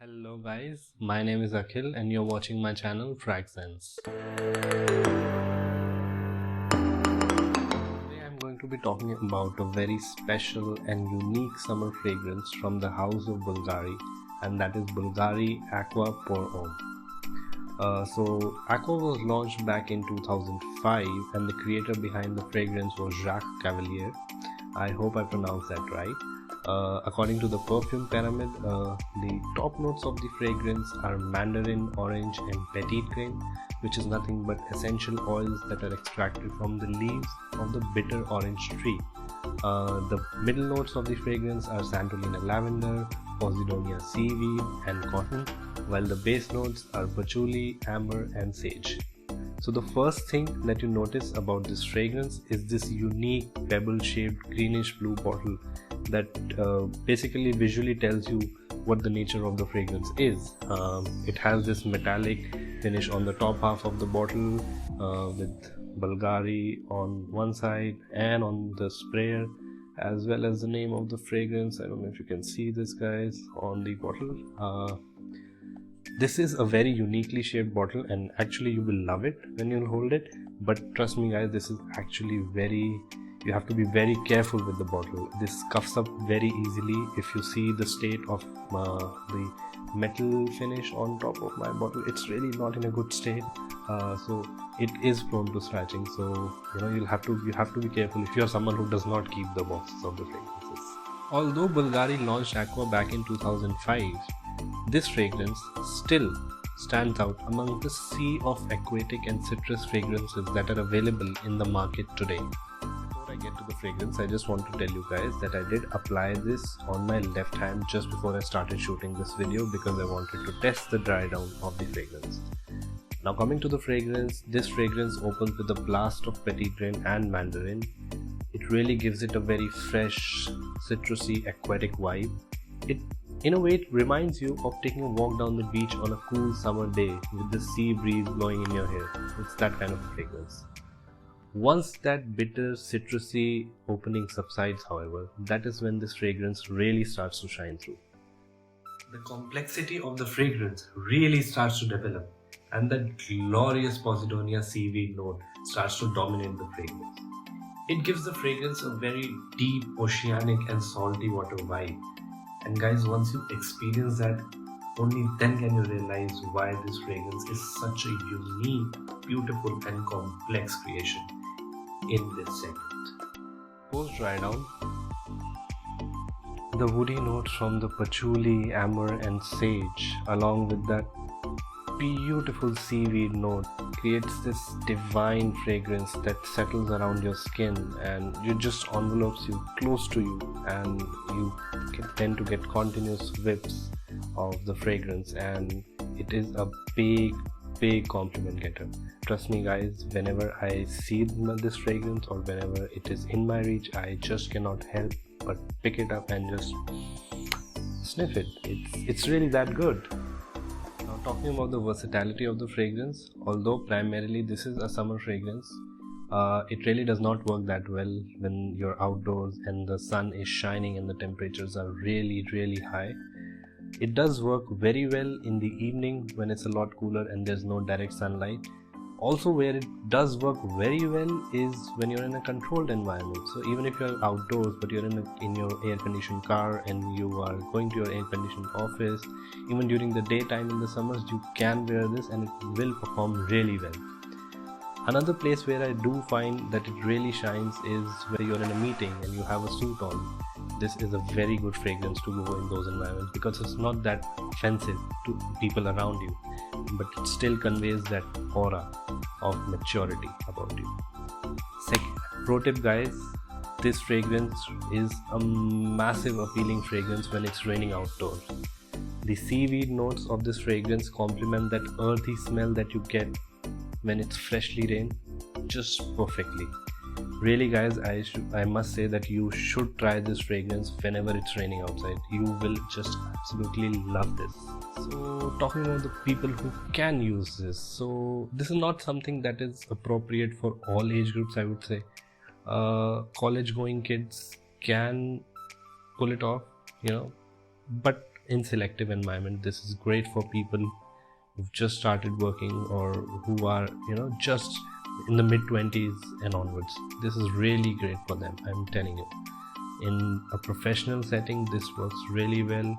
Hello guys, my name is Akhil and you're watching my channel Frag Sense. Today I'm going to be talking about a very special and unique summer fragrance from the house of Bvlgari, and that is Bvlgari Aqva pour Homme. Aqva was launched back in 2005 and the creator behind the fragrance was Jacques Cavalier. I hope I pronounced that right. According to the perfume pyramid, the top notes of the fragrance are mandarin, orange and petit grain, which is nothing but essential oils that are extracted from the leaves of the bitter orange tree. The middle notes of the fragrance are Santolina lavender, Posidonia seaweed and cotton, while the base notes are patchouli, amber and sage. So the first thing that you notice about this fragrance is this unique pebble shaped greenish blue bottle that basically visually tells you what the nature of the fragrance is. It has this metallic finish on the top half of the bottle with Bvlgari on one side and on the sprayer, as well as the name of the fragrance. I don't know if you can see this guys on the bottle. This is a very uniquely shaped bottle and actually you will love it when you'll hold it, but trust me guys, this is actually you have to be very careful with the bottle. This scuffs up very easily. If you see the state of the metal finish on top of my bottle, it's really not in a good state, so it is prone to scratching. So you have to be careful if you're someone who does not keep the boxes of the fragrances. Although Bvlgari launched Aqva back in 2005, this fragrance still stands out among the sea of aquatic and citrus fragrances that are available in the market today. Before I get to the fragrance, I just want to tell you guys that I did apply this on my left hand just before I started shooting this video because I wanted to test the dry down of the fragrance. Now coming to the fragrance, this fragrance opens with a blast of petit grain and mandarin. It really gives it a very fresh, citrusy, aquatic vibe. In a way, it reminds you of taking a walk down the beach on a cool summer day with the sea breeze blowing in your hair. It's that kind of fragrance. Once that bitter, citrusy opening subsides, however, that is when this fragrance really starts to shine through. The complexity of the fragrance really starts to develop, and that glorious Posidonia seaweed note starts to dominate the fragrance. It gives the fragrance a very deep, oceanic and salty water vibe. And guys, once you experience that, only then can you realize why this fragrance is such a unique, beautiful and complex creation in this segment. Post dry down, the woody notes from the patchouli, amber and sage along with that beautiful seaweed note creates this divine fragrance that settles around your skin and it just envelopes you close to you, and you tend to get continuous whiffs of the fragrance, and it is a big compliment getter. Trust me guys, whenever I see this fragrance or whenever it is in my reach, I just cannot help but pick it up and just sniff it. It's really that good. Now talking about the versatility of the fragrance, although primarily this is a summer fragrance, it really does not work that well when you're outdoors and the sun is shining and the temperatures are really high. It does work very well in the evening when it's a lot cooler and there's no direct sunlight. Also, where it does work very well is when you're in a controlled environment. So even if you're outdoors but you're in your air conditioned car and you are going to your air conditioned office, even during the daytime in the summers, you can wear this and it will perform really well. Another place where I do find that it really shines is where you're in a meeting and you have a suit on. This is a very good fragrance to go in those environments because it's not that offensive to people around you, but it still conveys that aura of maturity about you. Second, pro tip guys, this fragrance is a massive appealing fragrance when it's raining outdoors. The seaweed notes of this fragrance complement that earthy smell that you get when it's freshly rained just perfectly. Really guys, I must say that you should try this fragrance whenever it's raining outside. You will just absolutely love this. So talking about the people who can use this, so this is not something that is appropriate for all age groups, I would say. College going kids can pull it off, but in selective environment. This is great for people who've just started working or who are just in the mid-20s and onwards. This is really great for them, I'm telling you. In a professional setting, this works really well.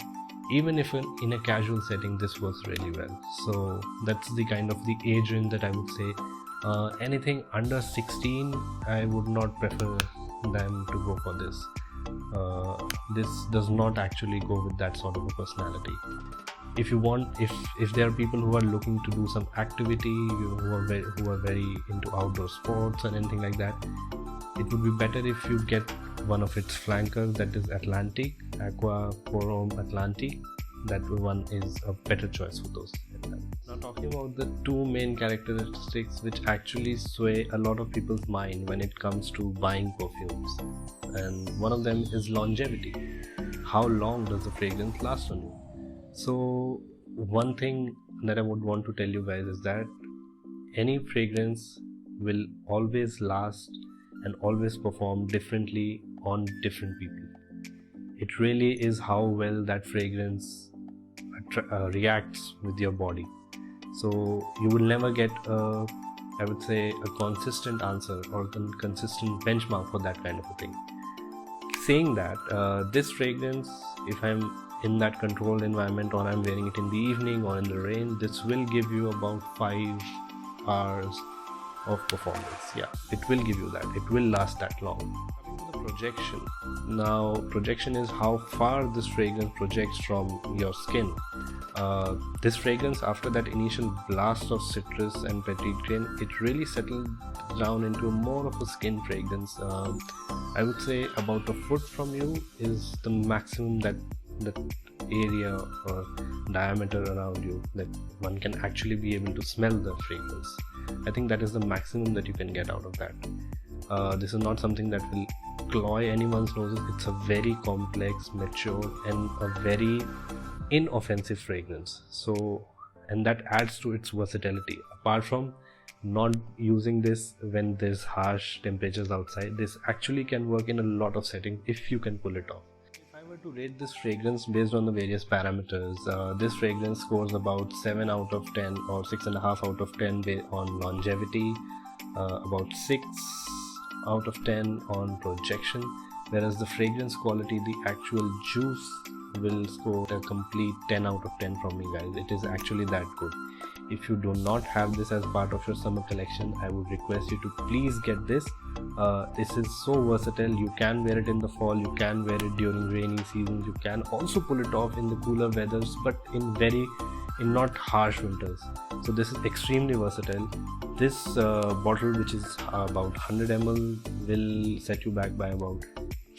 Even if in a casual setting, this works really well. So that's the kind of the age range that I would say. Anything under 16, I would not prefer them to go for this. This does not actually go with that sort of a personality. If you want, if there are people who are looking to do some activity, who are very into outdoor sports and anything like that, it would be better if you get one of its flankers, that is Atlantic, Aqva Homme Atlantic. That one is a better choice for those. Now talking about the two main characteristics which actually sway a lot of people's mind when it comes to buying perfumes, and one of them is longevity. How long does the fragrance last on you? So one thing that I would want to tell you guys is that any fragrance will always last and always perform differently on different people. It really is how well that fragrance reacts with your body. So you will never get I would say a consistent answer or consistent benchmark for that kind of a thing. Saying that, this fragrance, if I'm in that controlled environment or I'm wearing it in the evening or in the rain, this will give you about 5 hours of performance. Yeah, it will give you that. It will last that long. Coming to the projection. Now, projection is how far this fragrance projects from your skin. This fragrance, after that initial blast of citrus and petitgrain, it really settled down into more of a skin fragrance. I would say about a foot from you is the maximum that the area or diameter around you that one can actually be able to smell the fragrance. I think that is the maximum that you can get out of that. This is not something that will cloy anyone's noses. It's a very complex, mature and a very inoffensive fragrance. So, and that adds to its versatility. Apart from not using this when there's harsh temperatures outside, this actually can work in a lot of settings if you can pull it off. If I were to rate this fragrance based on the various parameters, this fragrance scores about 7 out of 10 or 6.5 out of 10 on longevity, about 6 out of 10 on projection, whereas the fragrance quality, the actual juice, will score a complete 10 out of 10 from me, guys. It is actually that good. If you do not have this as part of your summer collection, I would request you to please get this. This is so versatile. You can wear it in the fall, you can wear it during rainy seasons, you can also pull it off in the cooler weathers, but in not harsh winters. So this is extremely versatile. This bottle, which is about 100 ml, will set you back by about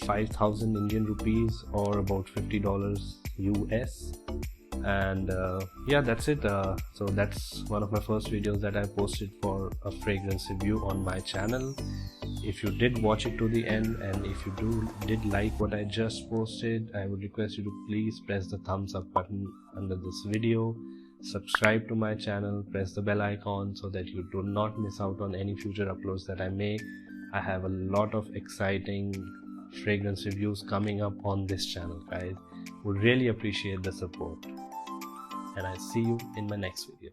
5,000 Indian rupees or about $50 US. And yeah, that's it. So that's one of my first videos that I posted for a fragrance review on my channel. If you did watch it to the end, and if you did like what I just posted, I would request you to please press the thumbs up button under this video, subscribe to my channel, press the bell icon so that you do not miss out on any future uploads that I make. I have a lot of exciting fragrance reviews coming up on this channel, guys. Would really appreciate the support, and I'll see you in my next video.